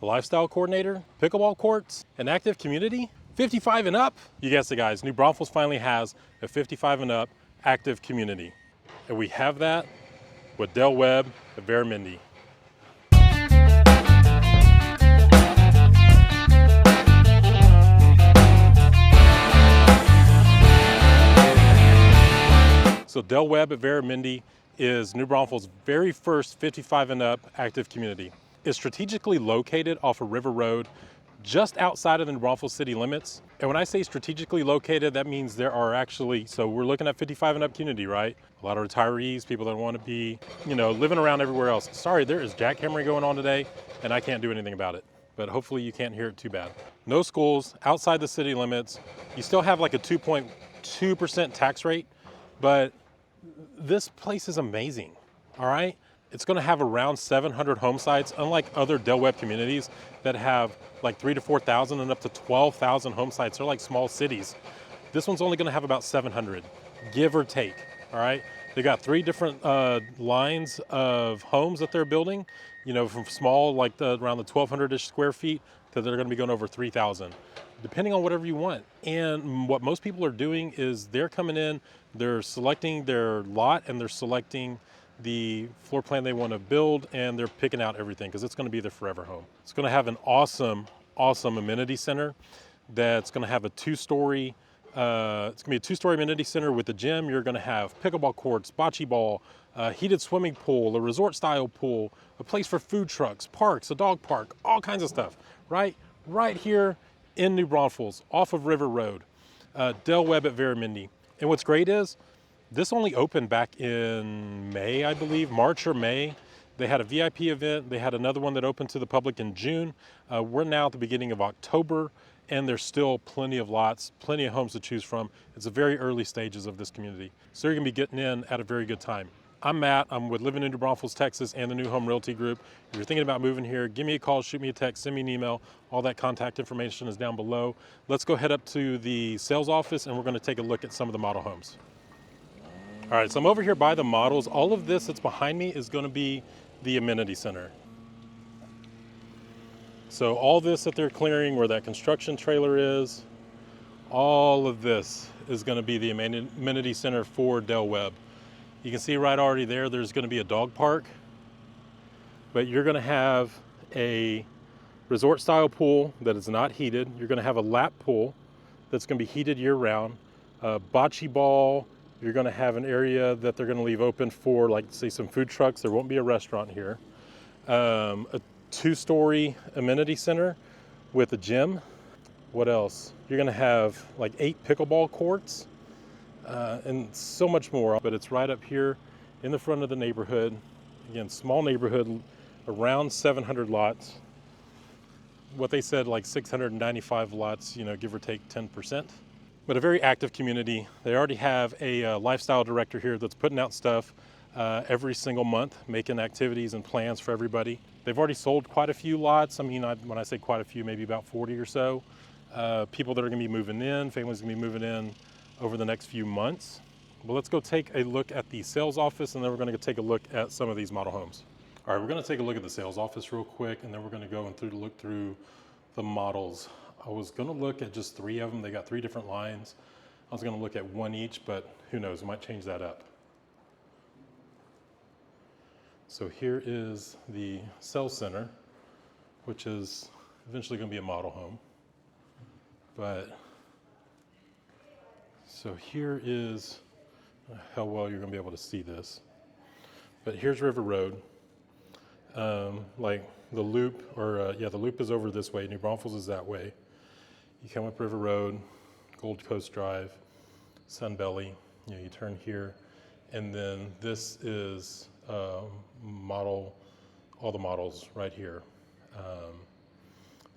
a lifestyle coordinator, pickleball courts, an active community, 55 and up. You guessed it, guys. New Braunfels finally has a 55 and up active community. And we have that with Webb Veramendi. So Webb Veramendi is New Braunfels' very first 55 and up active community. It's strategically located off of River Road, just outside of the New Braunfels city limits. And when I say strategically located, that means there are actually, so we're looking at 55 and up community, right? A lot of retirees, people that want to be, living around everywhere else. Sorry, there is jackhammering going on today, and I can't do anything about it. But hopefully you can't hear it too bad. No schools, outside the city limits. You still have like a 2.2% tax rate, but this place is amazing, all right? It's gonna have around 700 home sites, unlike other Webb communities that have like 3,000 to 4,000 and up to 12,000 home sites. They're like small cities. This one's only gonna have about 700, give or take, all right? They got 3 different lines of homes that they're building, from small, like around the 1,200-ish square feet, to they're gonna be going over 3,000. Depending on whatever you want. And what most people are doing is they're coming in, they're selecting their lot and they're selecting the floor plan they want to build, and they're picking out everything because it's going to be their forever home. It's going to have an awesome amenity center that's going to have a 2-story, it's going to be a 2-story amenity center with a gym. You're going to have pickleball courts, bocce ball, a heated swimming pool, a resort style pool, a place for food trucks, parks, a dog park, all kinds of stuff, right here in New Braunfels, off of River Road, Webb Veramendi. And what's great is, this only opened back in May, I believe, March or May. They had a VIP event. They had another one that opened to the public in June. We're now at the beginning of October, and there's still plenty of lots, plenty of homes to choose from. It's the very early stages of this community. So you're gonna be getting in at a very good time. I'm Matt, I'm with Living in New Braunfels, Texas, and the New Home Realty Group. If you're thinking about moving here, give me a call, shoot me a text, send me an email. All that contact information is down below. Let's go head up to the sales office, and we're gonna take a look at some of the model homes. All right, so I'm over here by the models. All of this that's behind me is gonna be the amenity center. So all this that they're clearing, where that construction trailer is, all of this is gonna be the amenity center for Webb. You can see right already there's gonna be a dog park, but you're gonna have a resort style pool that is not heated. You're gonna have a lap pool that's gonna be heated year round, bocce ball. You're gonna have an area that they're gonna leave open for, like, say, some food trucks. There won't be a restaurant here. A 2-story amenity center with a gym. What else? You're gonna have like 8 pickleball courts, and so much more, but it's right up here in the front of the neighborhood. Again, small neighborhood, around 700 lots. What they said, like 695 lots, give or take 10%. But a very active community. They already have a lifestyle director here that's putting out stuff every single month, making activities and plans for everybody. They've already sold quite a few lots. I mean, when I say quite a few, maybe about 40 or so. People that are gonna be moving in, families gonna be moving in over the next few months. But let's go take a look at the sales office, and then we're gonna go take a look at some of these model homes. All right, we're gonna take a look at the sales office real quick, and then we're gonna go and look through the models. I was gonna look at just 3 of them. They got 3 different lines. I was gonna look at 1 each, but who knows, we might change that up. So here is the sales center, which is eventually gonna be a model home. But, so here is how well you're gonna be able to see this. But here's River Road. Like the loop, the loop is over this way. New Braunfels is that way. You come up River Road, Gold Coast Drive, Sun Belly. You turn here, and then this is model. All the models right here.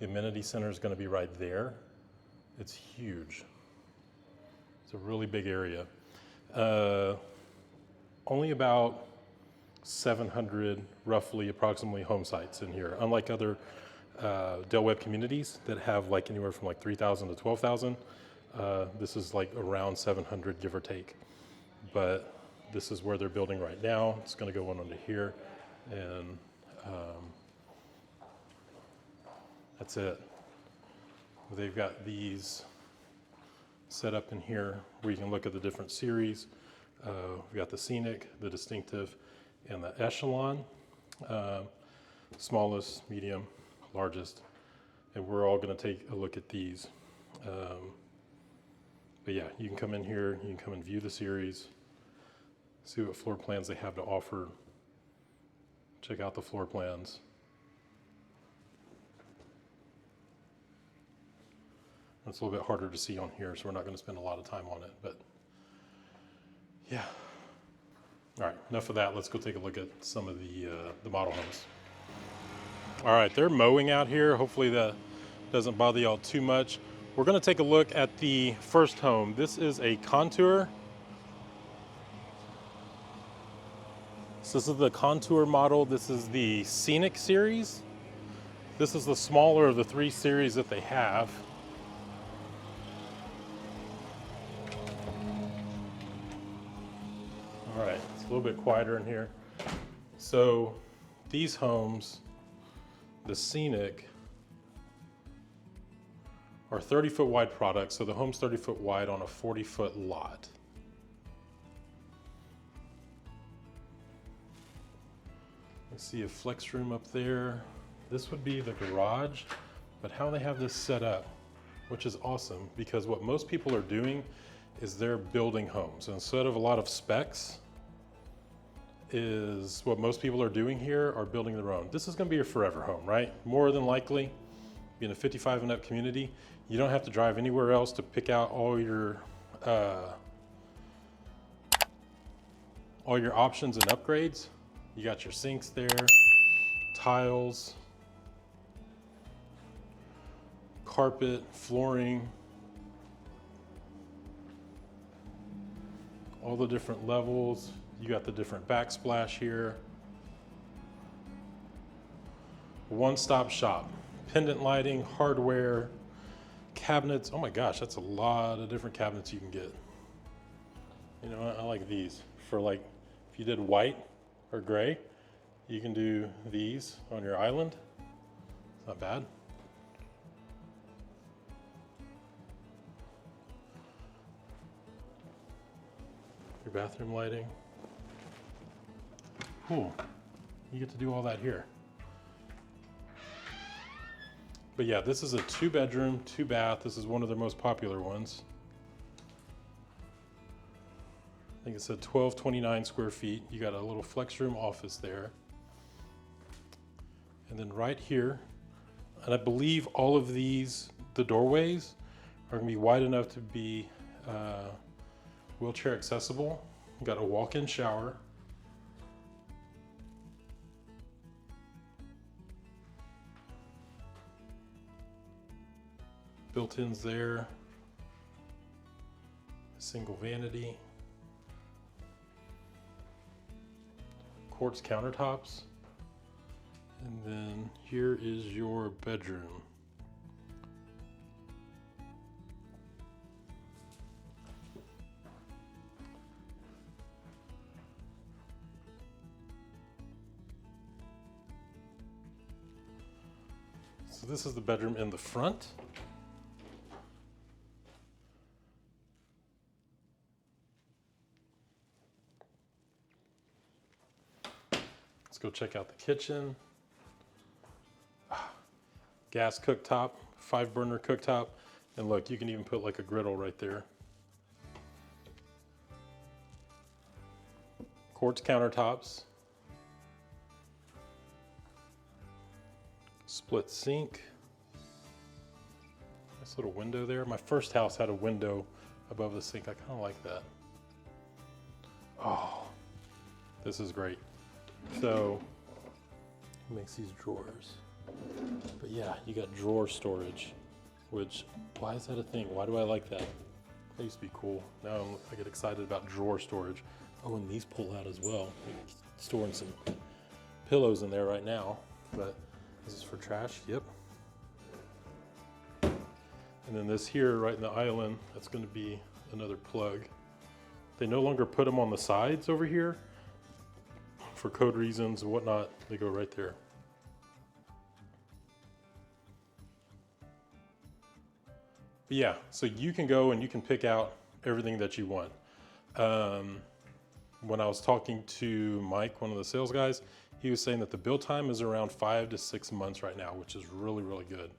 The amenity center is going to be right there. It's huge. It's a really big area. Only about 700, roughly, approximately, home sites in here. Unlike other Webb communities that have like anywhere from like 3,000 to 12,000, this is like around 700, give or take. But this is where they're building right now. It's going to go on under here, and That's it. They've got these set up in here where you can look at the different series. We've got the Scenic, the Distinctive, and the Echelon. Smallest, medium, largest. And we're all going to take a look at these. But yeah, you can come in here, you can come and view the series, see what floor plans they have to offer, check out the floor plans. It's a little bit harder to see on here, so we're not going to spend a lot of time on it, but yeah. All right, enough of that. Let's go take a look at some of the model homes. All right, they're mowing out here. Hopefully that doesn't bother y'all too much. We're going to take a look at the first home. This is a Contour. So this is the Contour model. This is the Scenic series. This is the smaller of the 3 series that they have. All right, it's a little bit quieter in here. So these homes, the Scenic, are 30-foot wide products. So the home's 30-foot wide on a 40-foot lot. I see a flex room up there. This would be the garage, but how they have this set up, which is awesome, because what most people are doing is they're building homes. Instead of a lot of specs, is what most people are doing here are building their own. This is going to be your forever home, right? More than likely, being a 55 and up community, you don't have to drive anywhere else to pick out all your options and upgrades. You got your sinks there, tiles, carpet, flooring, all the different levels. You got the different backsplash here. One-stop shop, pendant lighting, hardware, cabinets. Oh my gosh, that's a lot of different cabinets you can get. You know, I like these. For like, if you did white or gray, you can do these on your island. It's not bad. Your bathroom lighting. Cool. You get to do all that here. But yeah, this is a 2-bedroom, 2-bath. This is one of their most popular ones. I think it's a 1229 square feet. You got a little flex room office there. And then right here, and I believe all of these, the doorways, are gonna be wide enough to be wheelchair accessible. You got a walk-in shower. Built-ins there. A single vanity. Quartz countertops. And then here is your bedroom. So this is the bedroom in the front. Let's go check out the kitchen. Gas cooktop, 5-burner cooktop. And look, you can even put like a griddle right there. Quartz countertops. Split sink. Nice little window there. My first house had a window above the sink. I kind of like that. Oh, this is great. So, it makes these drawers. But yeah, you got drawer storage, which, why is that a thing? Why do I like that? That used to be cool. Now I get excited about drawer storage. Oh, and these pull out as well. Storing some pillows in there right now, but this is for trash, yep. And then this here, right in the island, that's gonna be another plug. They no longer put them on the sides over here. For code reasons and whatnot, they go right there. But yeah, so you can go and you can pick out everything that you want. When I was talking to Mike, one of the sales guys, he was saying that the build time is around 5 to 6 months right now, which is really, really good.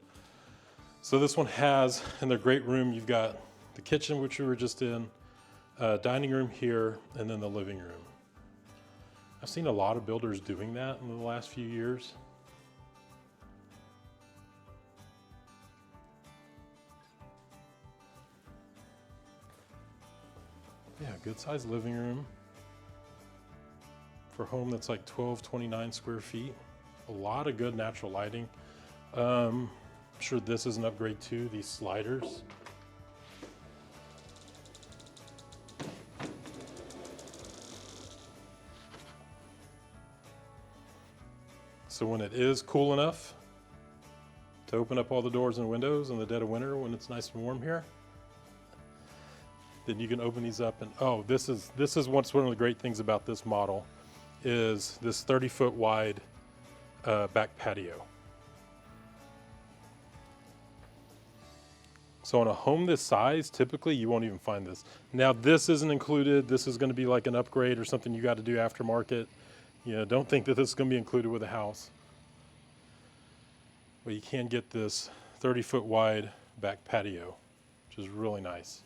So this one has, in their great room, you've got the kitchen, which we were just in, dining room here, and then the living room. I've seen a lot of builders doing that in the last few years. Yeah, good sized living room for a home that's like 1229 square feet. A lot of good natural lighting. I'm sure this is an upgrade too, these sliders. So when it is cool enough to open up all the doors and windows in the dead of winter when it's nice and warm here, then you can open these up. And oh, this is what's one of the great things about this model is this 30-foot wide back patio. So on a home this size, typically you won't even find this. Now this isn't included. This is going to be like an upgrade or something you got to do aftermarket. You know, don't think that this is going to be included with a house. But you can get this 30-foot wide back patio, which is really nice.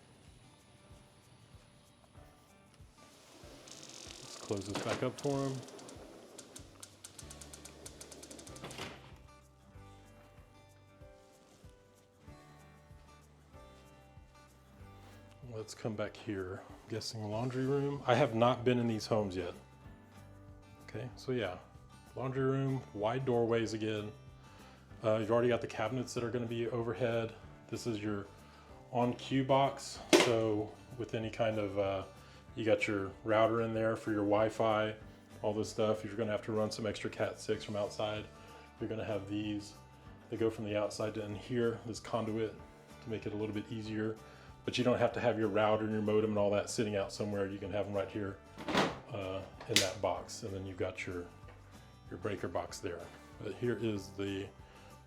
Let's close this back up for him. Let's come back here. I'm guessing laundry room. I have not been in these homes yet. Okay, so yeah, laundry room, wide doorways again. You've already got the cabinets that are going to be overhead. This is your on-cue box. So with any kind of, you got your router in there for your Wi-Fi, all this stuff. If you're going to have to run some extra Cat6 from outside, you're going to have these. They go from the outside to in here, this conduit to make it a little bit easier. But you don't have to have your router and your modem and all that sitting out somewhere. You can have them right here in that box, and then you've got your breaker box there. But here is the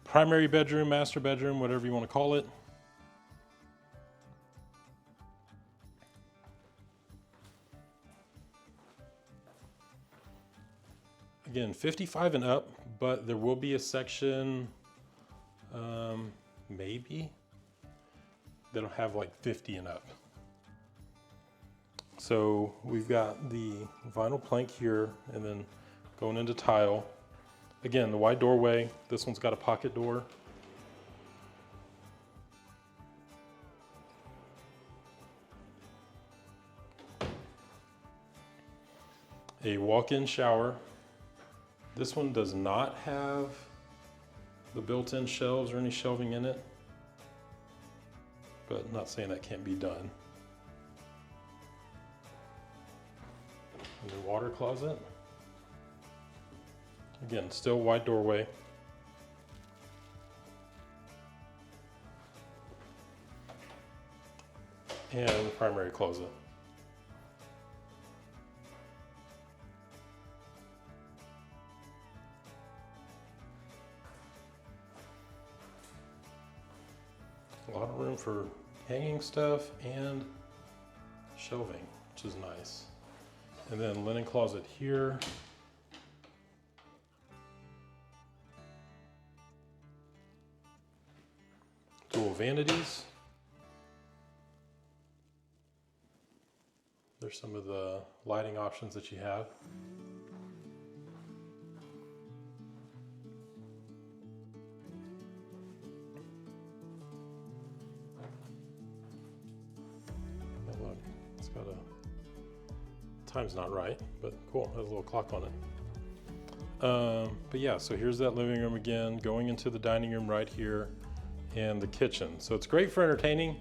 primary bedroom, master bedroom, whatever you want to call it. Again, 55 and up, but there will be a section, maybe, that'll have like 50 and up. So we've got the vinyl plank here and then going into tile. Again, the wide doorway. This one's got a pocket door. A walk-in shower. This one does not have the built-in shelves or any shelving in it, but not saying that can't be done. And the water closet. Again, still wide doorway. And the primary closet. A lot of room for hanging stuff and shelving, which is nice. And then linen closet here. Dual vanities. There's some of the lighting options that you have. Oh, look, it's got a time's not right, but cool, has a little clock on it. But yeah, so here's that living room again, going into the dining room right here, and the kitchen. So it's great for entertaining.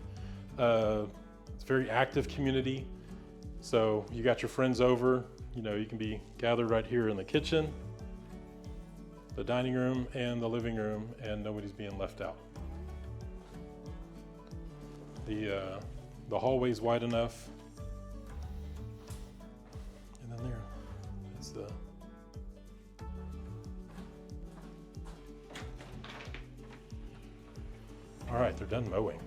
It's a very active community. So you got your friends over, you know, you can be gathered right here in the kitchen, the dining room, and the living room, and nobody's being left out. The hallway's wide enough. And then there is the all right, they're done mowing.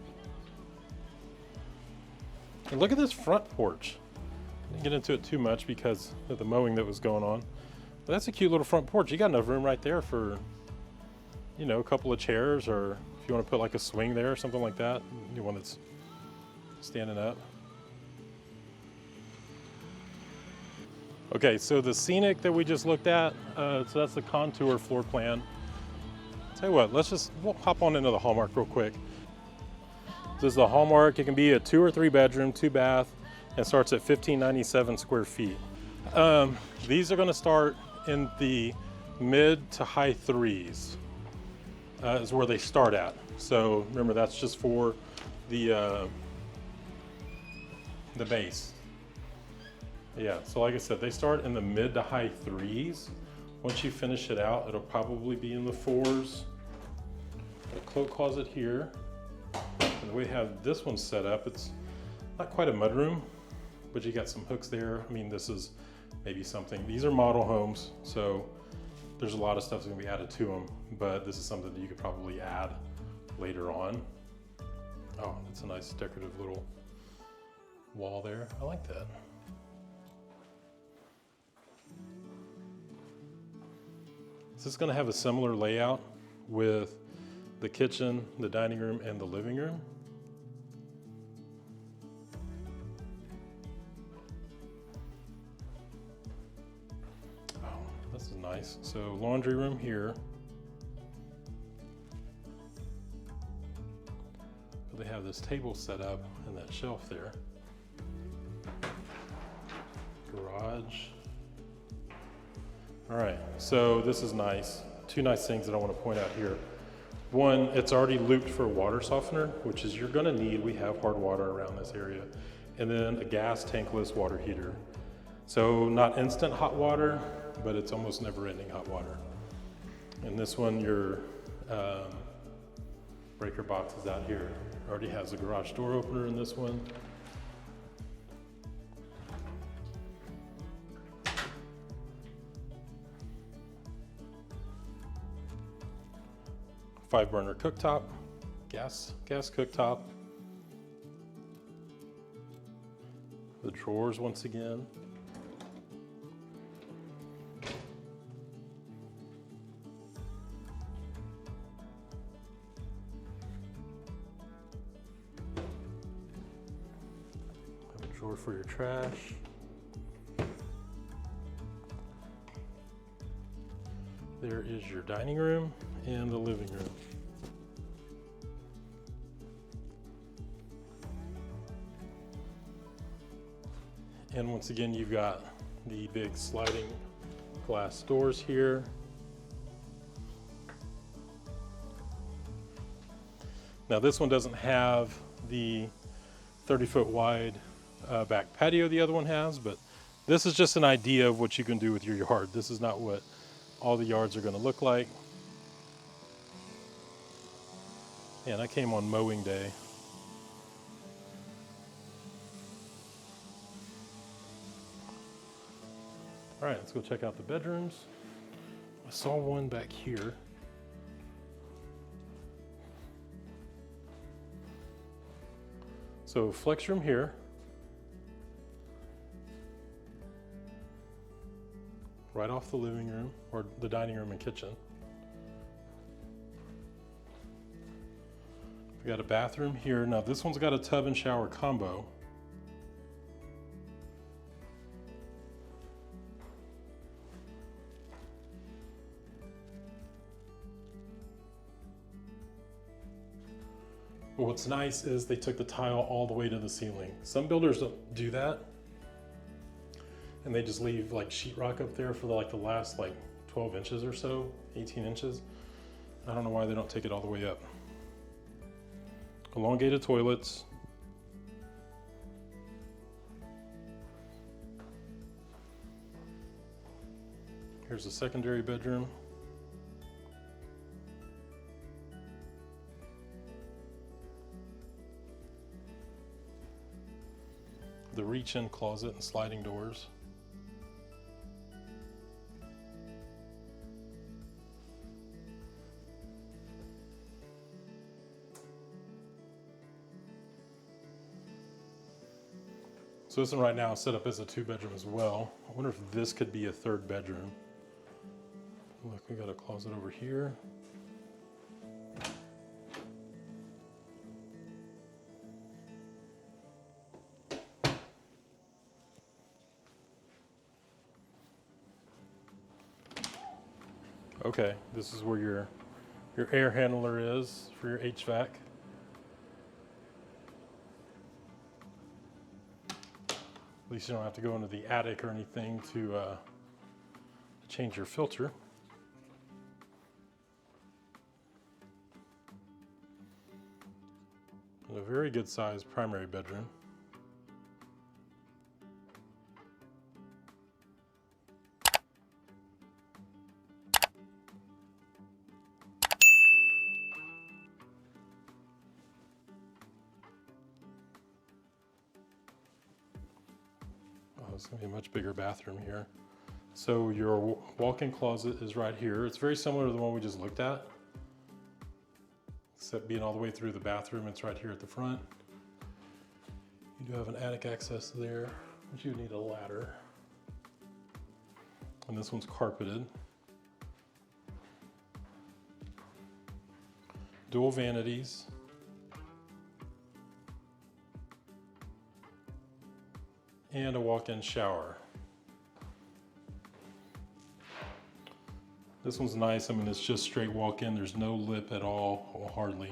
And look at this front porch. I didn't get into it too much because of the mowing that was going on. But that's a cute little front porch. You got enough room right there for, you know, a couple of chairs, or if you want to put like a swing there or something like that, one that's standing up. Okay, so the scenic that we just looked at, so that's the contour floor plan. Tell you what, we'll hop on into the Hallmark real quick. This is the Hallmark. It can be a 2 or 3 bedroom, 2 bath, and starts at 1,597 square feet. These are gonna start in the mid to high 3s, is where they start at. So remember, that's just for the base. Yeah, so like I said, they start in the mid to high 3s. Once you finish it out, it'll probably be in the 4s. A cloak closet here. And the way we have this one set up, it's not quite a mudroom, but you got some hooks there. I mean, this is maybe something. These are model homes, so there's a lot of stuff that's gonna be added to them, but this is something that you could probably add later on. Oh, that's a nice decorative little wall there. I like that. This is going to have a similar layout with the kitchen, the dining room, and the living room. Oh, this is nice. So laundry room here. They have this table set up and that shelf there. Garage. All right, so this is nice. 2 nice things that I want to point out here. One, it's already looped for a water softener, which is you're gonna need. We have hard water around this area. And then a gas tankless water heater. So not instant hot water, but it's almost never ending hot water. And this one, your breaker box is out here. Already has a garage door opener in this one. Five burner cooktop, gas cooktop. The drawers once again. Have a drawer for your trash. There is your dining room and the living room. And once again, you've got the big sliding glass doors here. Now this one doesn't have the 30-foot wide back patio the other one has, but this is just an idea of what you can do with your yard. This is not what all the yards are going to look like. And I came on mowing day. All right, let's go check out the bedrooms. I saw one back here. So flex room here. Right off the living room, or the dining room and kitchen. We got a bathroom here. Now this one's got a tub and shower combo. But what's nice is they took the tile all the way to the ceiling. Some builders don't do that, and they just leave like sheetrock up there for the last 12 inches or so, 18 inches. I don't know why they don't take it all the way up. Elongated toilets. Here's a secondary bedroom. The reach-in closet and sliding doors. So this one right now is set up as a 2-bedroom as well. I wonder if this could be a 3rd bedroom. Look, we got a closet over here. Okay, this is where your air handler is for your HVAC. At least you don't have to go into the attic or anything to change your filter. And a very good sized primary bedroom. It's going to be a much bigger bathroom here. So your walk-in closet is right here. It's very similar to the one we just looked at, except being all the way through the bathroom, it's right here at the front. You do have an attic access there, but you need a ladder. And this one's carpeted. Dual vanities. And a walk-in shower. This one's nice. I mean, it's just straight walk-in. There's no lip at all, or hardly.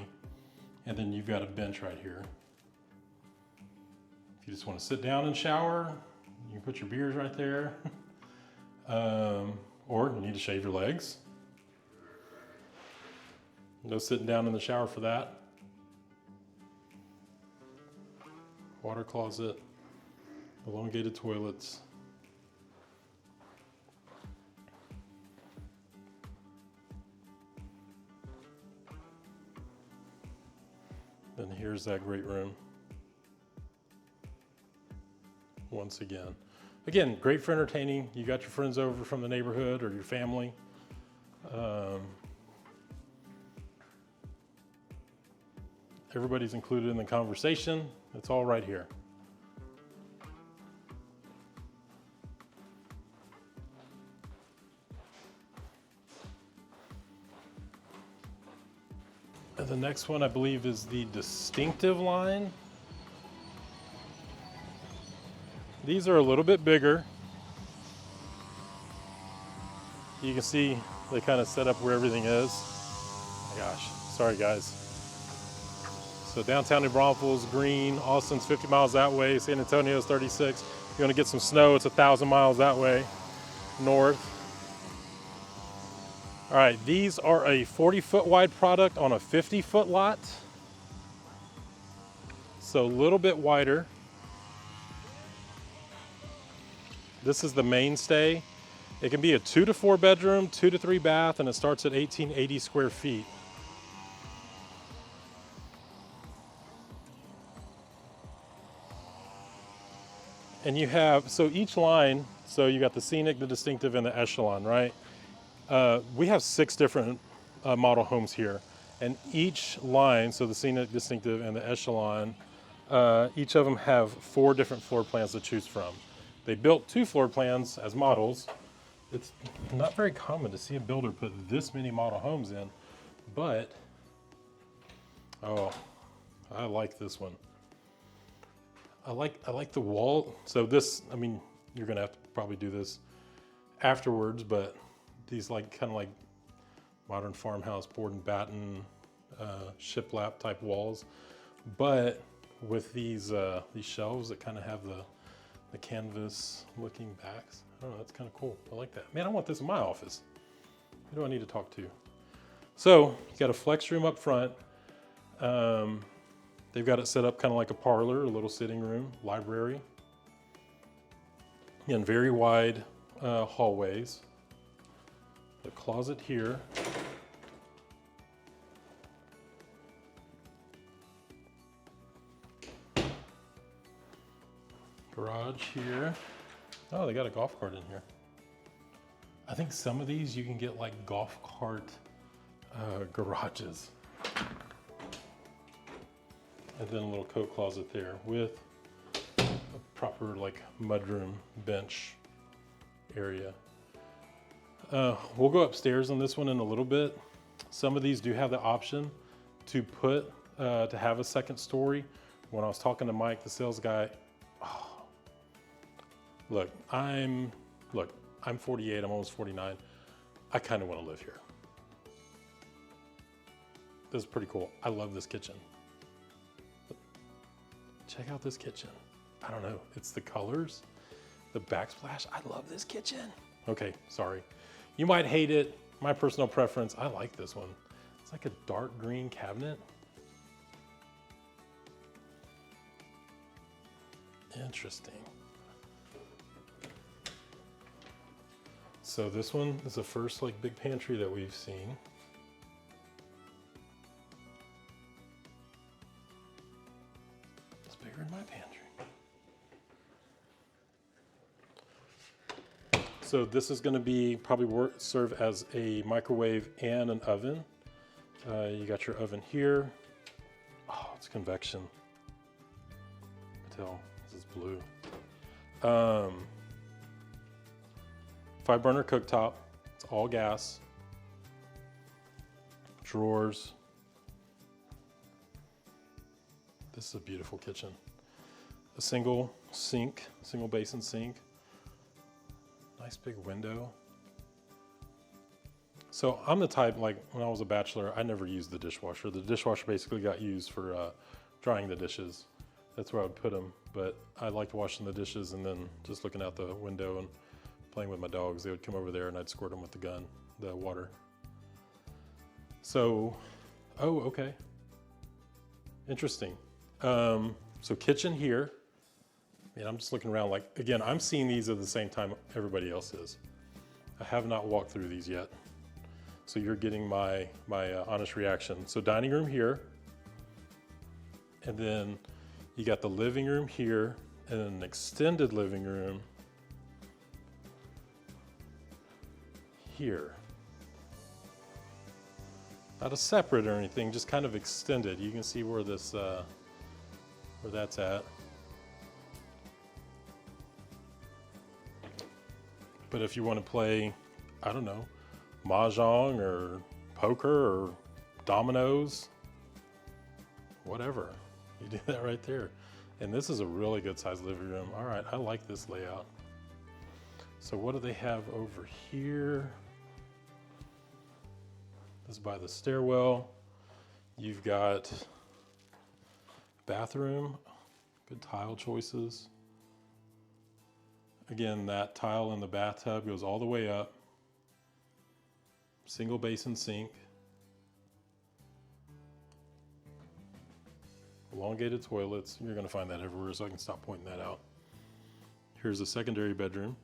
And then you've got a bench right here. If you just want to sit down and shower, you can put your beers right there. Or you need to shave your legs. No sitting down in the shower for that. Water closet. Elongated toilets. Then here's that great room. Once again. Again, great for entertaining. You got your friends over from the neighborhood or your family. Everybody's included in the conversation. It's all right here. And the next one I believe is the distinctive line. These are a little bit bigger. You can see they kind of set up where everything is. Oh my gosh, sorry guys. So downtown New Braunfels, green. Austin's 50 miles that way. San Antonio's 36. If you want to get some snow, it's 1,000 miles that way, north. All right, these are a 40-foot wide product on a 50-foot lot. So a little bit wider. This is the mainstay. It can be a 2 to 4 bedroom, 2 to 3 bath, and it starts at 1,880 square feet. And you have, so each line, so you got the scenic, the distinctive, and the echelon, right? We have 6 different model homes here, and each line, so the scenic, distinctive, and the echelon, each of them have 4 different floor plans to choose from. They built 2 floor plans as models. It's not very common to see a builder put this many model homes in, but, oh, I like this one. I like the wall. So this, I mean, you're gonna have to probably do this afterwards, but these kind of like modern farmhouse board and batten, shiplap type walls, but with these shelves that kind of have the canvas looking backs. I don't know, that's kind of cool. I like that. Man, I want this in my office. Who do I need to talk to? So you got a flex room up front. They've got it set up kind of like a parlor, a little sitting room, library. Again, very wide hallways. The closet here. Garage here. Oh, they got a golf cart in here. I think some of these you can get like golf cart garages. And then a little coat closet there with a proper like mudroom bench area. We'll go upstairs on this one in a little bit. Some of these do have the option to put, to have a second story. When I was talking to Mike, the sales guy, look, I'm 48, I'm almost 49. I kind of want to live here. This is pretty cool. I love this kitchen. Check out this kitchen. I don't know, it's the colors, the backsplash. I love this kitchen. Okay, sorry. You might hate it. My personal preference, I like this one. It's like a dark green cabinet. Interesting. So this one is the first like big pantry that we've seen. It's bigger than my pantry. So this is going to be probably serve as a microwave and an oven. You got your oven here. Oh, it's convection. Tell this is blue. 5-burner cooktop. It's all gas. Drawers. This is a beautiful kitchen. A single sink, single basin sink. Nice big window. So I'm the type, like when I was a bachelor, I never used the dishwasher. The dishwasher basically got used for drying the dishes. That's where I would put them. But I liked washing the dishes and then just looking out the window and playing with my dogs. They would come over there and I'd squirt them with the gun, the water. So, oh, okay. Interesting. So kitchen here. And I'm just looking around like, again, I'm seeing these at the same time everybody else is. I have not walked through these yet. So you're getting my honest reaction. So dining room here. And then you got the living room here and an extended living room here. Not a separate or anything, just kind of extended. You can see where this, where that's at. But if you want to play, I don't know, mahjong or poker or dominoes, whatever, you do that right there. And this is a really good sized living room. All right, I like this layout. So what do they have over here? This is by the stairwell. You've got bathroom, good tile choices. Again, that tile in the bathtub goes all the way up. Single basin sink. Elongated toilets. You're going to find that everywhere, so I can stop pointing that out. Here's a secondary bedroom.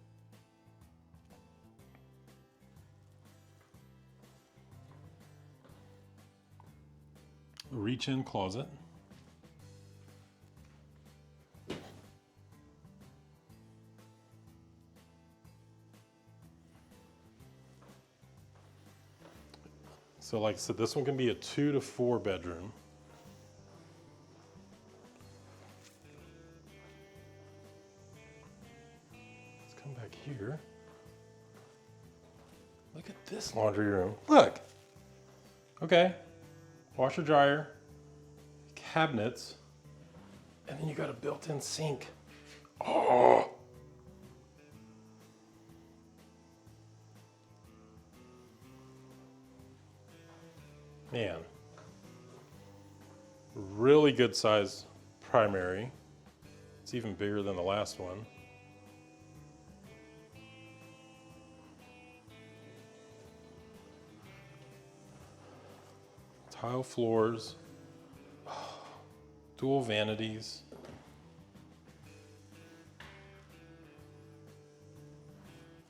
Reach-in closet. So like I said, this one can be a 2 to 4 bedroom. Let's come back here. Look at this laundry room. Look. Okay. Washer, dryer, cabinets, and then you got a built-in sink. Oh. Man, really good size primary. It's even bigger than the last one. Tile floors, dual vanities.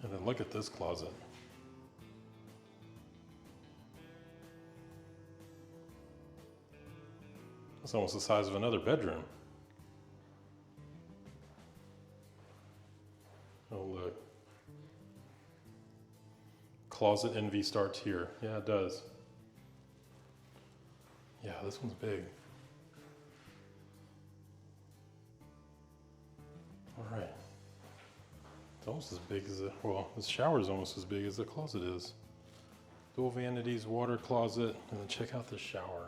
And then look at this closet. It's almost the size of another bedroom. Oh, look. Closet envy starts here. Yeah, it does. Yeah, this one's big. All right. It's almost as big as well, the shower is almost as big as the closet is. Dual vanities, water closet, and then check out the shower.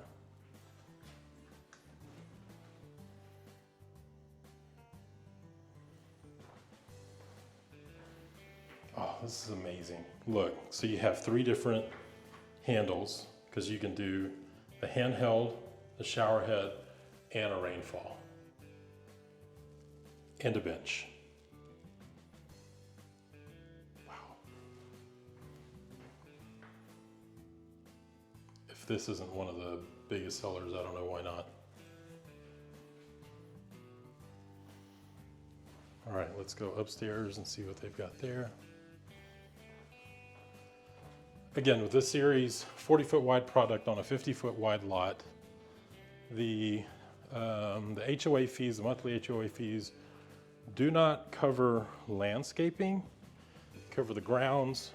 Oh, this is amazing. Look, so you have 3 different handles because you can do the handheld, the shower head, and a rainfall. And a bench. Wow. If this isn't one of the biggest sellers, I don't know why not. All right, let's go upstairs and see what they've got there. Again, with this series, 40-foot wide product on a 50-foot wide lot, the HOA fees, the monthly HOA fees, do not cover landscaping, cover the grounds,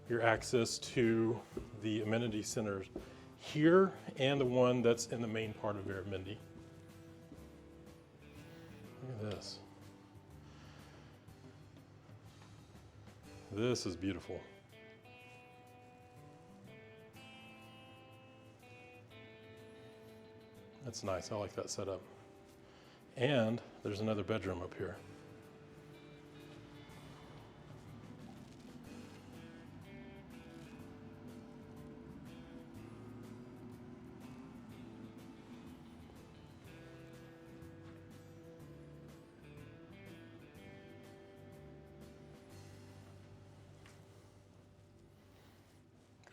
your access to the amenity centers here and the one that's in the main part of Veramendi. Look at this. This is beautiful. That's nice, I like that setup. And there's another bedroom up here.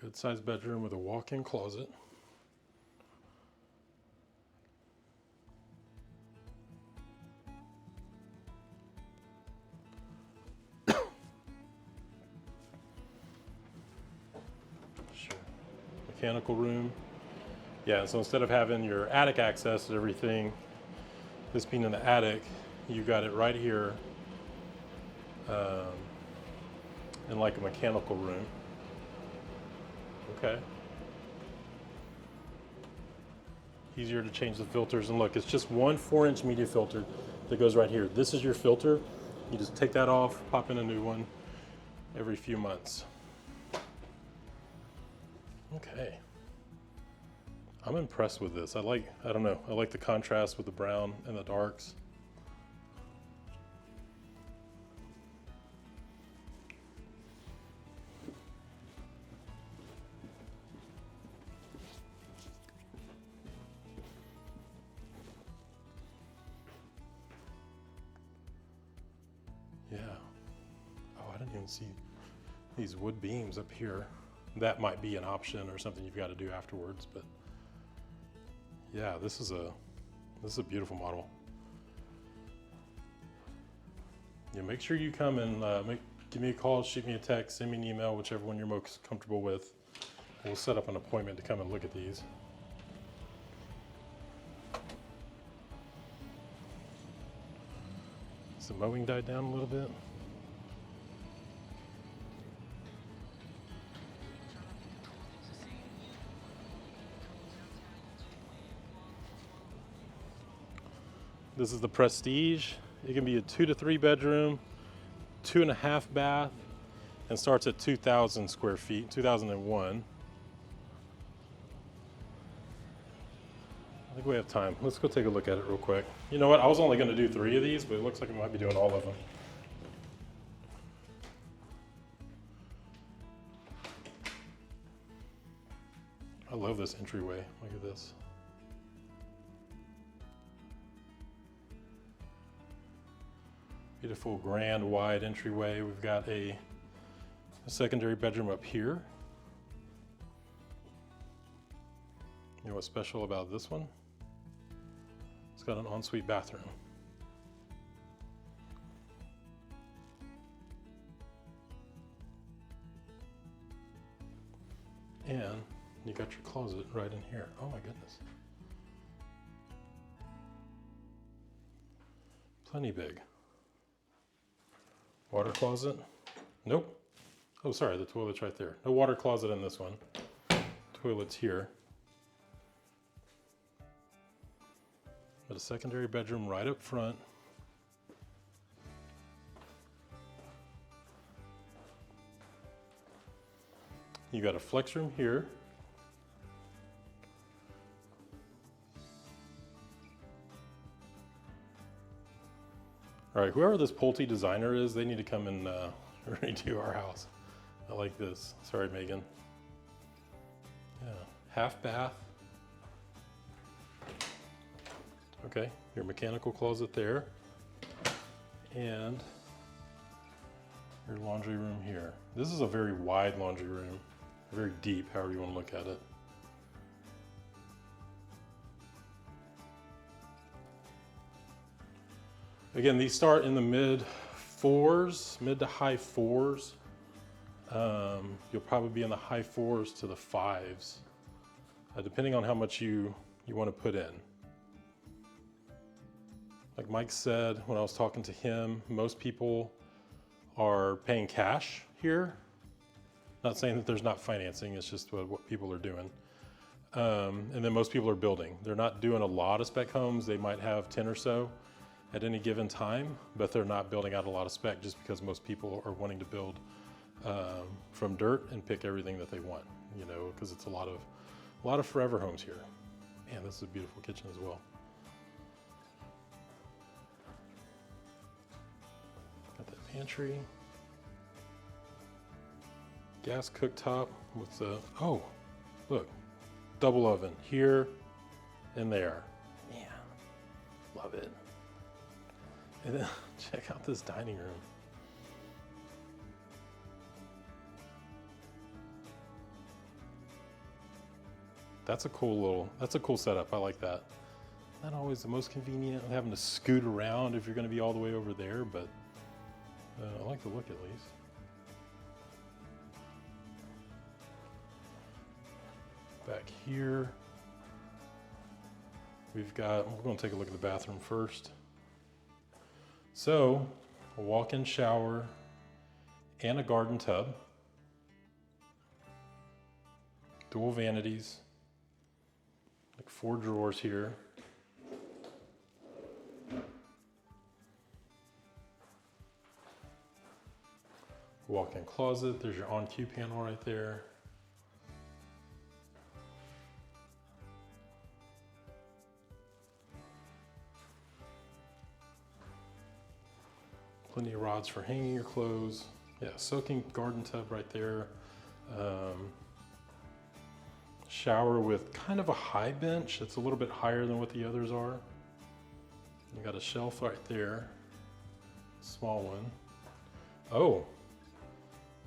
Good sized bedroom with a walk-in closet. Mechanical room. Yeah, so instead of having your attic access to everything, this being in the attic, you got it right here in like a mechanical room. Okay. Easier to change the filters. And look, it's just one 4-inch media filter that goes right here. This is your filter. You just take that off, pop in a new one every few months. Okay. I'm impressed with this. I don't know, I like the contrast with the brown and the darks. Yeah. Oh, I didn't even see these wood beams up here. That might be an option or something you've got to do afterwards, but yeah, this is a beautiful model. Yeah, make sure you come and give me a call, shoot me a text, send me an email, whichever one you're most comfortable with. We'll set up an appointment to come and look at these. Has the mowing died down a little bit? This is the Prestige. It can be a 2 to 3 bedroom, 2.5 bath, and starts at 2,000 square feet, 2001. I think we have time. Let's go take a look at it real quick. You know what, I was only gonna do 3 of these, but it looks like I might be doing all of them. I love this entryway, look at this. Beautiful, grand, wide entryway. We've got a secondary bedroom up here. You know what's special about this one? It's got an ensuite bathroom. And you got your closet right in here. Oh my goodness. Plenty big. Water closet? Nope. Oh, sorry, the toilet's right there. No water closet in this one. Toilet's here. But a secondary bedroom right up front. You got a flex room here. All right, whoever this Pulte designer is, they need to come and redo our house. I like this. Sorry, Megan. Yeah, half bath. Okay, your mechanical closet there. And your laundry room here. This is a very wide laundry room, very deep, however you want to look at it. Again, these start in the mid to high fours. You'll probably be in the high fours to the fives, depending on how much you want to put in. Like Mike said, when I was talking to him, most people are paying cash here. Not saying that there's not financing, it's just what people are doing. And then most people are building. They're not doing a lot of spec homes. They might have 10 or so at any given time, but they're not building out a lot of spec just because most people are wanting to build from dirt and pick everything that they want, you know, because it's a lot of forever homes here. Man, this is a beautiful kitchen as well. Got that pantry. Gas cooktop with the, oh, look, double oven here and there. Yeah, love it. And then check out this dining room. That's a cool setup. I like that. Not always the most convenient, having to scoot around if you're going to be all the way over there, but I like the look at least. Back here, we're going to take a look at the bathroom first. So, a walk-in shower and a garden tub, dual vanities, like 4 drawers here. Walk-in closet, there's your on-cue panel right there. Plenty of rods for hanging your clothes. Yeah, soaking garden tub right there. Shower with kind of a high bench. It's a little bit higher than what the others are. You got a shelf right there, small one. Oh,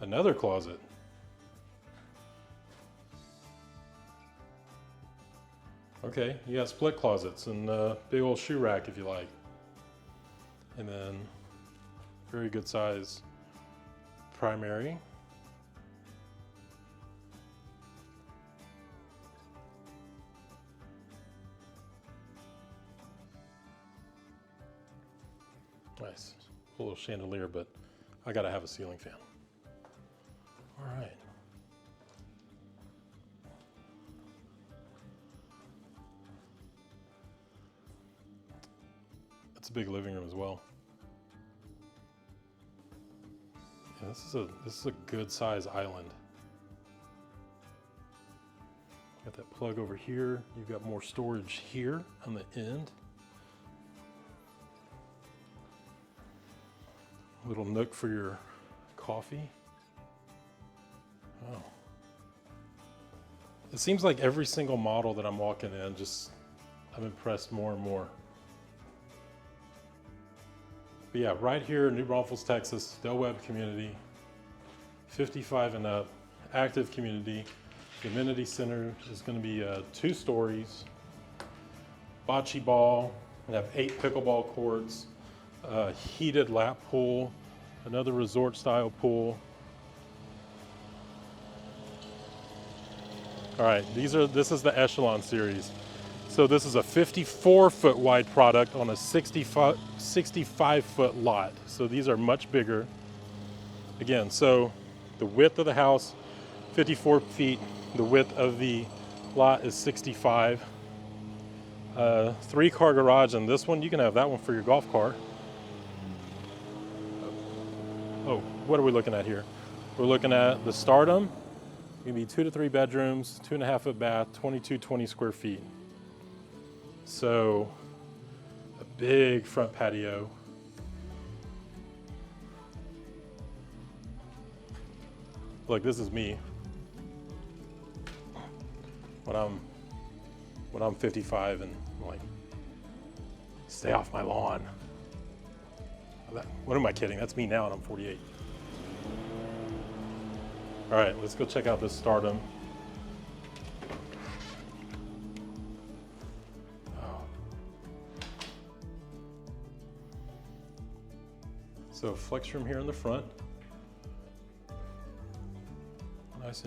another closet. Okay, you got split closets and a big old shoe rack if you like. And then very good size primary. Nice, a little chandelier, but I gotta have a ceiling fan. All right. It's a big living room as well. Yeah, this is a good size island. Got that plug over here. You've got more storage here on the end. Little nook for your coffee. Oh. It seems like every single model that I'm walking in, I'm impressed more and more. But yeah, right here in New Braunfels, Texas, Del Webb community, 55 and up, active community. The amenity center is going to be 2 stories, bocce ball, and have 8 pickleball courts, heated lap pool, another resort style pool. All right, this is the Echelon series. So this is a 54-foot wide product on a 65-foot lot. So these are much bigger. Again, so the width of the house, 54 feet. The width of the lot is 65. 3-car garage, and this one, you can have that one for your golf cart. Oh, what are we looking at here? We're looking at the Stardom Gonna be 2 to 3 bedrooms, 2.5 foot bath, 2220 square feet. So a big front patio. Look, this is me when I'm 55 and I'm like, stay off my lawn. What am I kidding? That's me now and I'm 48. All right, let's go check out this Stardom. Oh. So flex room here in the front. Nice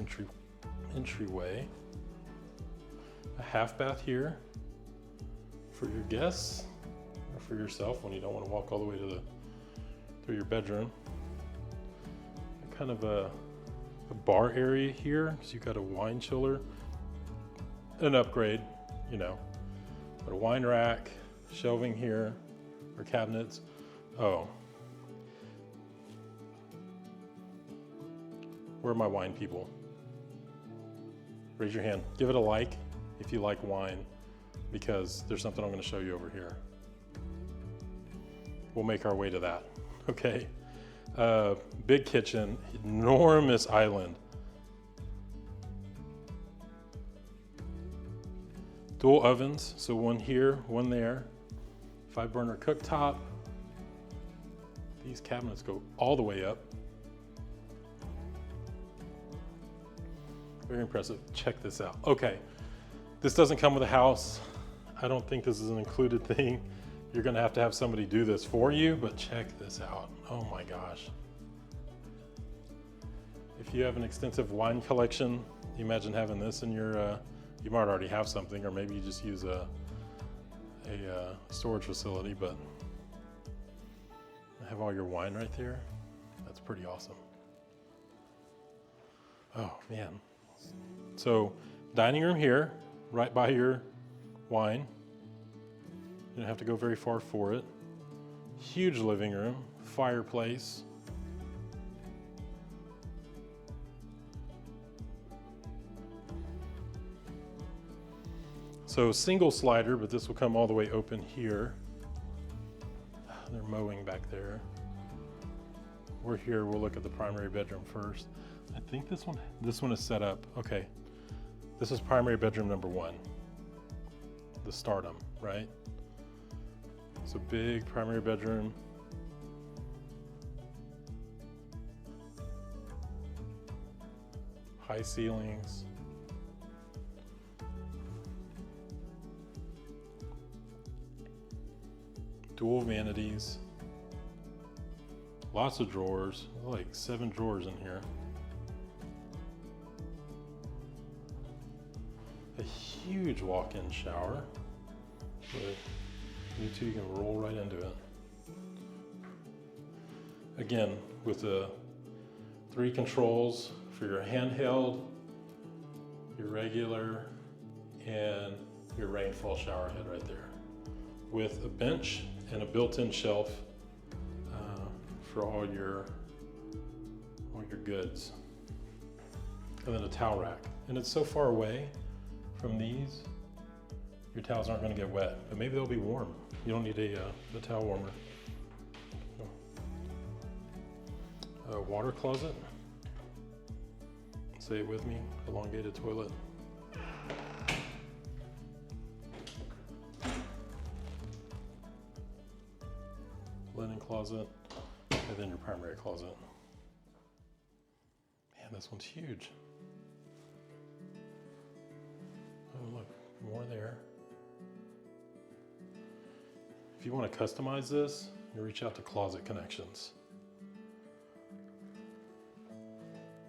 entryway. A half bath here for your guests or for yourself when you don't want to walk all the way through your bedroom. Kind of a bar area here, so you got a wine chiller, an upgrade, you know, but a wine rack, shelving here, or cabinets. Oh, where are my wine people? Raise your hand. Give it a like if you like wine, because there's something I'm going to show you over here. We'll make our way to that. Okay. Big kitchen, enormous island. Dual ovens, so one here, one there. 5-burner cooktop. These cabinets go all the way up. Very impressive. Check this out. Okay, this doesn't come with a house. I don't think this is an included thing. You're gonna have to have somebody do this for you, but check this out. Oh my gosh. If you have an extensive wine collection, you imagine having this in your, you might already have something, or maybe you just use a storage facility, but have all your wine right there. That's pretty awesome. Oh man. So dining room here, right by your wine. You don't have to go very far for it. Huge living room, fireplace. So single slider, but this will come all the way open here. They're mowing back there. We're here, we'll look at the primary bedroom first. I think this one is set up. Okay, this is primary bedroom number 1. The Stardom, right? So big primary bedroom. High ceilings. Dual vanities. Lots of drawers, like 7 drawers in here. A huge walk-in shower. You two can roll right into it. Again, with the 3 controls for your handheld, your regular, and your rainfall shower head right there. With a bench and a built-in shelf for all your goods. And then a towel rack. And it's so far away from these, your towels aren't going to get wet, but maybe they'll be warm. You don't need a towel warmer. A water closet. Say it with me, elongated toilet. Linen closet, and then your primary closet. Man, this one's huge. Oh, look, more there. If you want to customize this, you reach out to Closet Connections.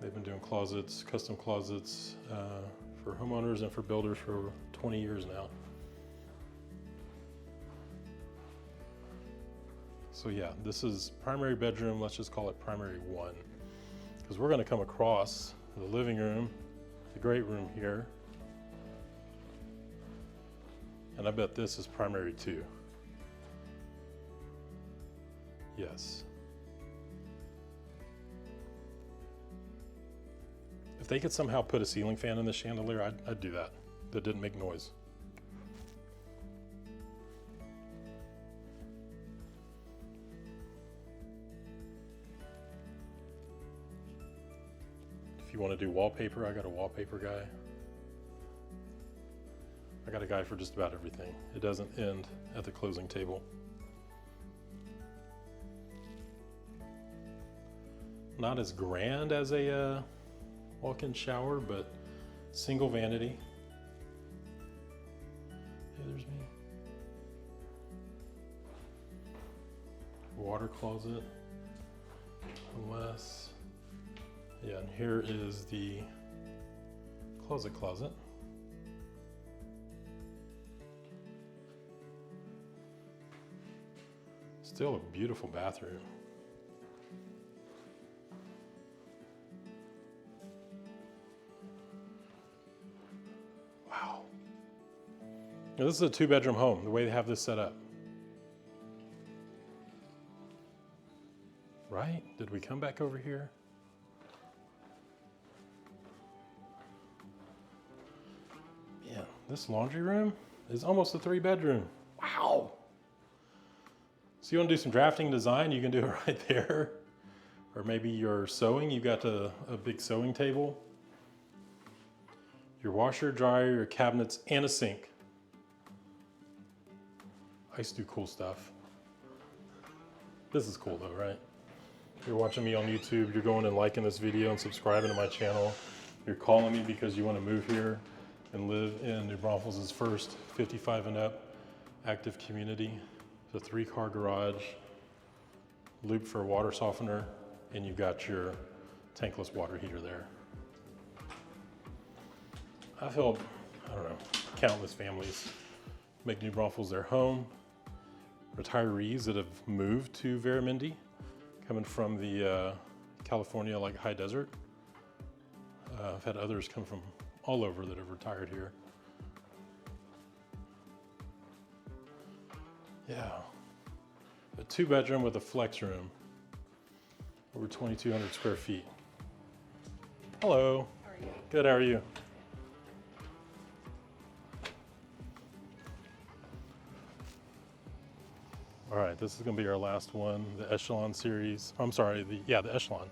They've been doing closets, custom closets for homeowners and for builders for 20 years now. So yeah, this is primary bedroom, let's just call it primary 1. Because we're gonna come across the living room, the great room here. And I bet this is primary 2. Yes. If they could somehow put a ceiling fan in the chandelier, I'd do that. That didn't make noise. If you want to do wallpaper, I got a wallpaper guy. I got a guy for just about everything. It doesn't end at the closing table. Not as grand as a walk-in shower, but single vanity. Hey, there's me. Water closet. Unless, yeah, and here is the closet. Still a beautiful bathroom. Wow. Now, this is a 2-bedroom home, the way they have this set up. Right? Did we come back over here? Yeah, this laundry room is almost a 3-bedroom. Wow. So you want to do some drafting and design, you can do it right there. Or maybe you're sewing, you've got a big sewing table. Your washer, dryer, your cabinets, and a sink. I used to do cool stuff. This is cool though, right? You're watching me on YouTube, you're going and liking this video and subscribing to my channel. You're calling me because you want to move here and live in New Braunfels' first 55 and up active community. It's a 3-car garage, loop for a water softener, and you've got your tankless water heater there. I've helped, I don't know, countless families make New Braunfels their home. Retirees that have moved to Veramendi, coming from the California like high desert. I've had others come from all over that have retired here. Yeah, a 2-bedroom with a flex room, over 2,200 square feet. Hello. How are you? Good, how are you? All right, this is gonna be our last one, the Echelon series. I'm sorry, the Echelon.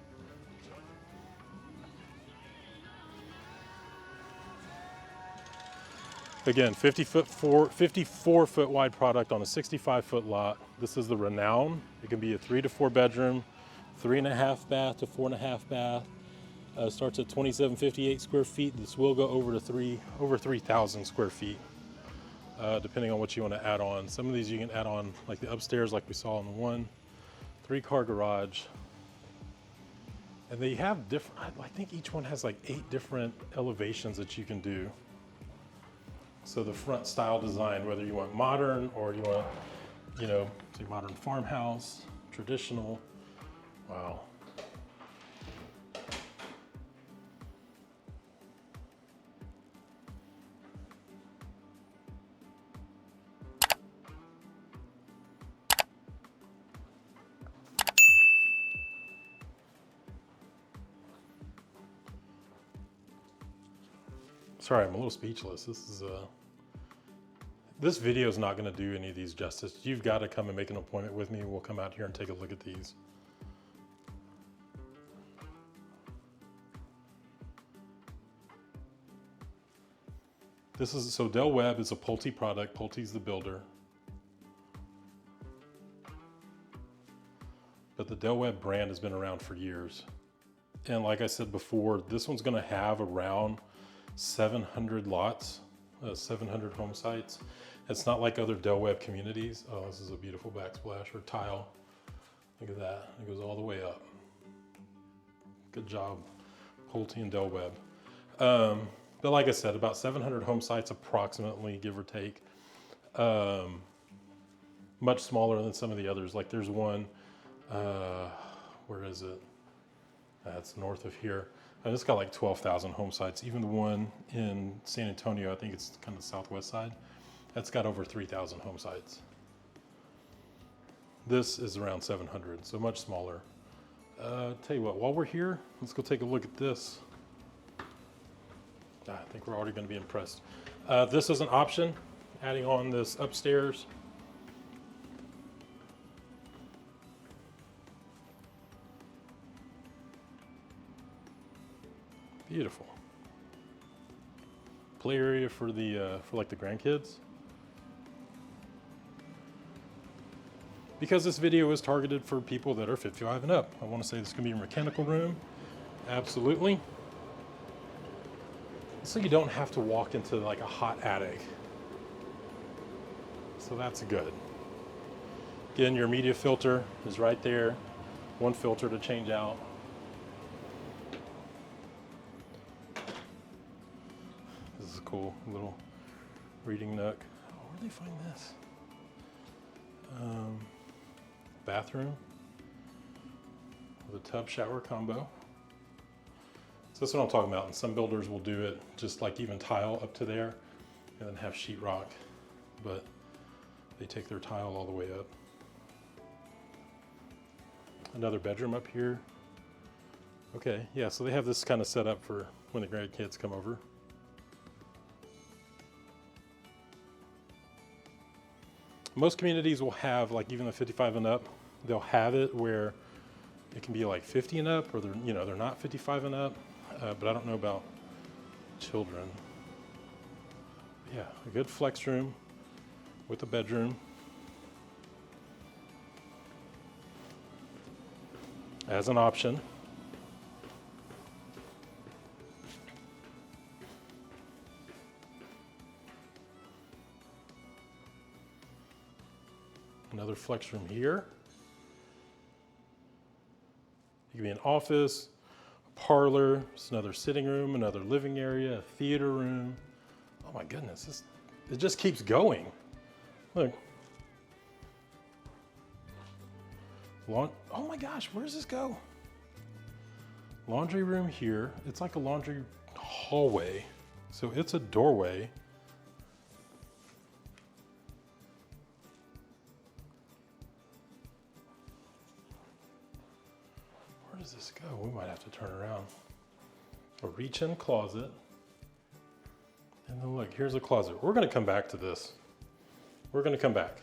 Again, 54 foot wide product on a 65-foot lot. This is the Renown. It can be a 3 to 4 bedroom, 3.5 bath to 4.5 bath. Starts at 2,758 square feet. This will go over 3,000 square feet, depending on what you want to add on. Some of these you can add on, like the upstairs, like we saw in the one. 3-car garage. And they have different, I think each one has like 8 different elevations that you can do. So the front style design, whether you want modern or you want, you know, say modern farmhouse, traditional. Wow. Sorry, I'm a little speechless. This video is not going to do any of these justice. You've got to come and make an appointment with me. We'll come out here and take a look at these. So Del Webb is a Pulte product. Pulte's the builder. But the Del Webb brand has been around for years. And like I said before, this one's going to have around 700 lots, 700 home sites. It's not like other Del Webb communities. Oh, this is a beautiful backsplash or tile. Look at that, it goes all the way up. Good job, Pulte and Del Webb. But like I said, about 700 home sites approximately, give or take. Much smaller than some of the others. Like there's one, where is it? That's north of here. And it's got like 12,000 home sites. Even the one in San Antonio, I think it's kind of the southwest side, that's got over 3,000 home sites. This is around 700, so much smaller. Tell you what, while we're here, let's go take a look at this. I think we're already going to be impressed. This is an option, adding on this upstairs. Beautiful. Play area for the for like the grandkids. Because this video is targeted for people that are 55 and up, I want to say this can be a mechanical room. Absolutely. So you don't have to walk into like a hot attic. So that's good. Again, your media filter is right there. One filter to change out. This is a cool little reading nook. Oh, where did they find this? Bathroom with a tub shower combo. So that's what I'm talking about. And some builders will do it just like even tile up to there and then have sheetrock, but they take their tile all the way up. Another bedroom up here. Okay, yeah, so they have this kind of set up for when the grandkids come over. Most communities will have, like even the 55 and up, they'll have it where it can be like 50 and up, or they're not 55 and up, but I don't know about children. Yeah, a good flex room with a bedroom. As an option. Another flex room here. It can be an office, a parlor, it's another sitting room, another living area, a theater room. Oh my goodness, it just keeps going. Look. Oh my gosh, where does this go? Laundry room here. It's like a laundry hallway. So it's a doorway. Where does this go? We might have to turn around. A reach-in closet. And then look, here's a closet. We're gonna come back to this. We're gonna come back.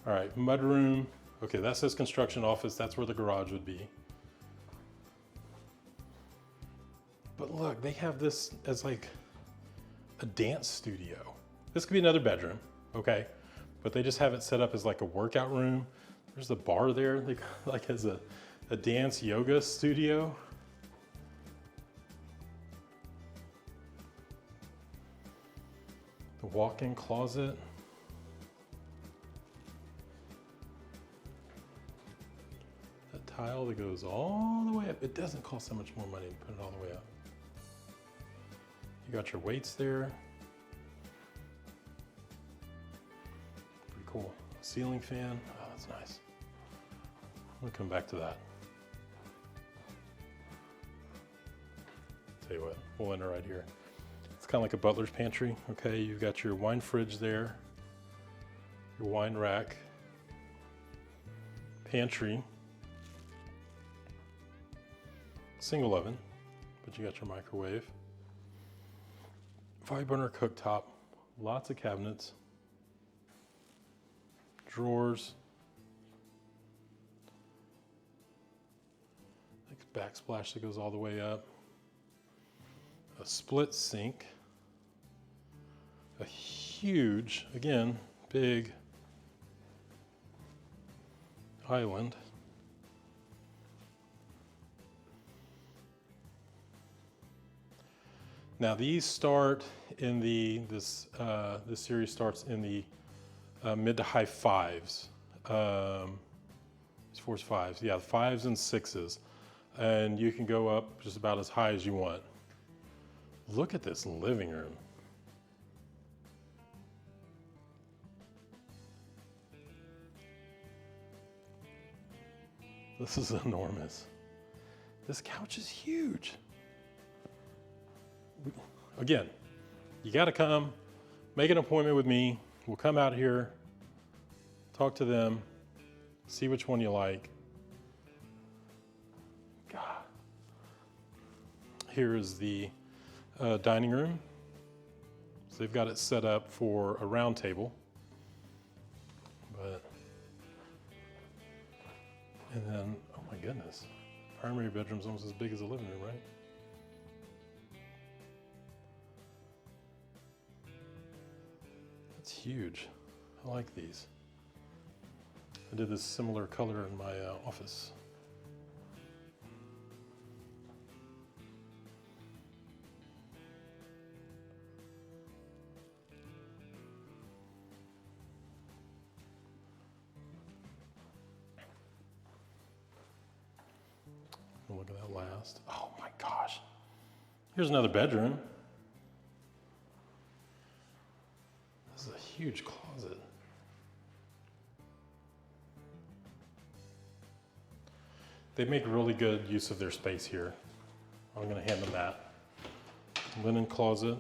All right, mudroom. Okay, that says construction office. That's where the garage would be. But look, they have this as like a dance studio. This could be another bedroom, okay? But they just have it set up as like a workout room. There's a bar there, like as a dance yoga studio. The walk-in closet. That tile that goes all the way up. It doesn't cost so much more money to put it all the way up. You got your weights there. Pretty cool. Ceiling fan. Oh, that's nice. We'll come back to that. Tell you what, we'll enter right here. It's kind of like a butler's pantry. Okay, you've got your wine fridge there, your wine rack, pantry, single oven, but you got your microwave, 5-burner cooktop, lots of cabinets, drawers, backsplash that goes all the way up, a split sink, a huge, again, big island. Now these start in this series starts in the mid to high fives. It's 4s, 5s, yeah, 5s and 6s. And you can go up just about as high as you want. Look at this living room. This is enormous. This couch is huge. Again, you gotta come, make an appointment with me. We'll come out here, talk to them, see which one you like. God. Here is the dining room. So they've got it set up for a round table, and then, oh my goodness, primary bedroom's almost as big as the living room, right? That's huge. I like these. I did this similar color in my office. Look at that last. Oh my gosh. Here's another bedroom. This is a huge closet. They make really good use of their space here. I'm going to hand them that. Linen closet.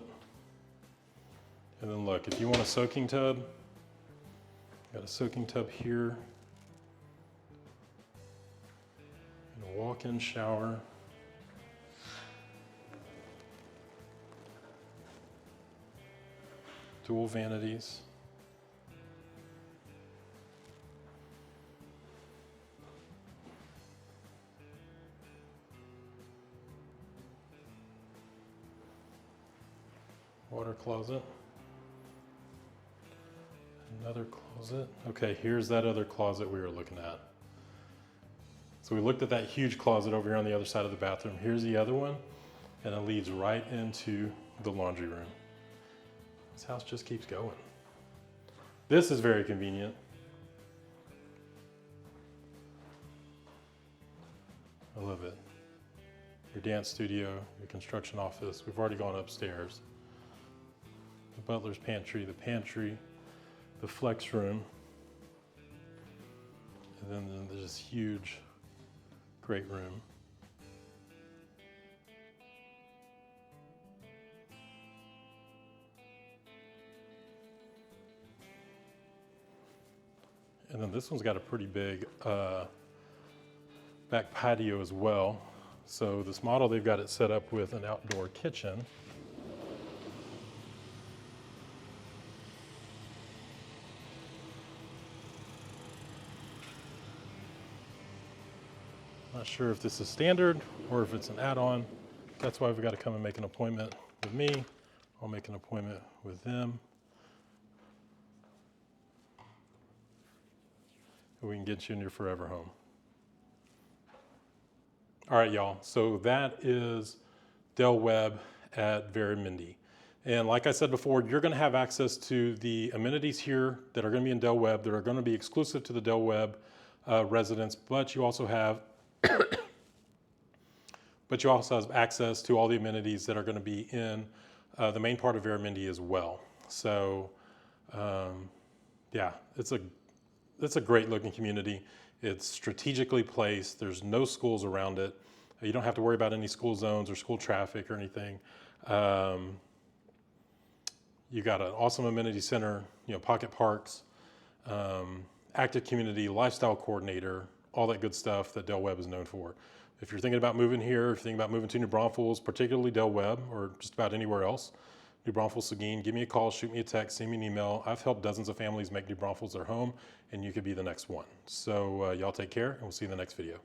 And then look, if you want a soaking tub, got a soaking tub here. And a walk-in shower. Dual vanities. Water closet. Another closet. Okay, here's that other closet we were looking at. So we looked at that huge closet over here on the other side of the bathroom. Here's the other one, and it leads right into the laundry room. This house just keeps going. This is very convenient. I love it. Your dance studio, your construction office. We've already gone upstairs. The butler's pantry, the flex room, and then there's this huge, great room. And then this one's got a pretty big back patio as well. So this model, they've got it set up with an outdoor kitchen. Not sure if this is standard or if it's an add-on. That's why we've got to come and make an appointment with me. I'll make an appointment with them. And we can get you in your forever home. All right, y'all. So that is Del Webb at Veramendi. And like I said before, you're going to have access to the amenities here that are going to be in Del Webb that are going to be exclusive to the Del Webb residents, but you also have access to all the amenities that are going to be in the main part of Veramendi as well. So yeah, it's a great looking community. It's strategically placed. There's no schools around it. You don't have to worry about any school zones or school traffic or anything. You got an awesome amenity center, pocket parks, active community, lifestyle coordinator, all that good stuff that Del Webb is known for. If you're thinking about moving here, if you're thinking about moving to New Braunfels, particularly Del Webb or just about anywhere else, New Braunfels, Seguin, give me a call, shoot me a text, send me an email. I've helped dozens of families make New Braunfels their home, and you could be the next one. So y'all take care, and we'll see you in the next video.